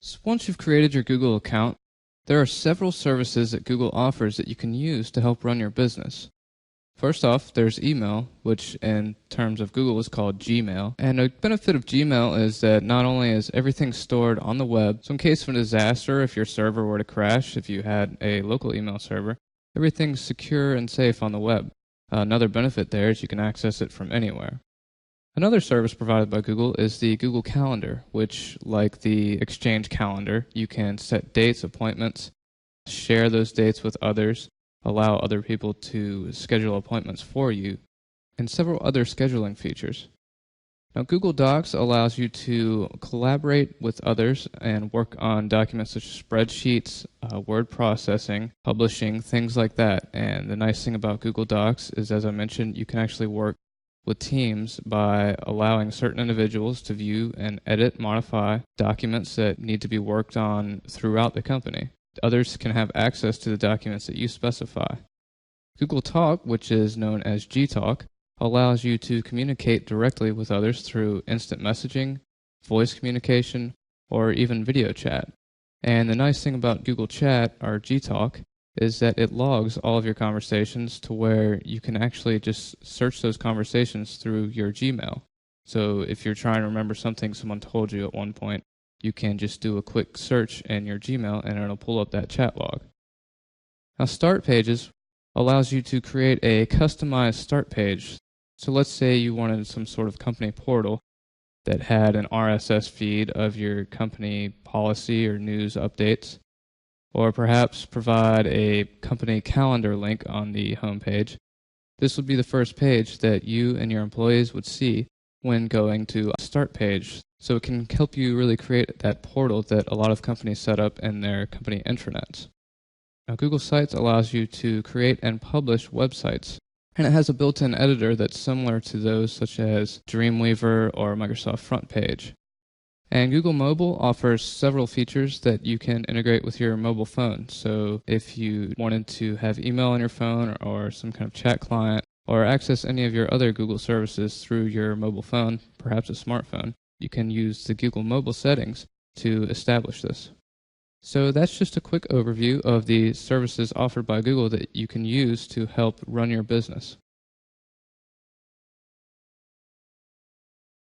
So once you've created your Google account, there are several services that Google offers that you can use to help run your business. First off, there's email, which in terms of Google is called Gmail. And a benefit of Gmail is that not only is everything stored on the web, so in case of a disaster, if your server were to crash, if you had a local email server, everything's secure and safe on the web. Another benefit there is you can access it from anywhere. Another service provided by Google is the Google Calendar, which, like the Exchange Calendar, you can set dates, appointments, share those dates with others, allow other people to schedule appointments for you, and several other scheduling features. Now, Google Docs allows you to collaborate with others and work on documents such as spreadsheets, word processing, publishing, things like that. And the nice thing about Google Docs is, as I mentioned, you can actually work with teams by allowing certain individuals to view and edit, modify documents that need to be worked on throughout the company. Others can have access to the documents that you specify. Google Talk, which is known as Gtalk, allows you to communicate directly with others through instant messaging, voice communication, or even video chat. And the nice thing about Google Chat, or Gtalk, is that it logs all of your conversations to where you can actually just search those conversations through your Gmail. So if you're trying to remember something someone told you at one point, you can just do a quick search in your Gmail and it'll pull up that chat log. Now, Start Pages allows you to create a customized start page. So let's say you wanted some sort of company portal that had an RSS feed of your company policy or news updates, or perhaps provide a company calendar link on the homepage. This would be the first page that you and your employees would see when going to a Start Page. So it can help you really create that portal that a lot of companies set up in their company intranets. Now, Google Sites allows you to create and publish websites, and it has a built-in editor that's similar to those such as Dreamweaver or Microsoft FrontPage. And Google Mobile offers several features that you can integrate with your mobile phone. So if you wanted to have email on your phone or some kind of chat client or access any of your other Google services through your mobile phone, perhaps a smartphone, you can use the Google Mobile settings to establish this. So that's just a quick overview of the services offered by Google that you can use to help run your business.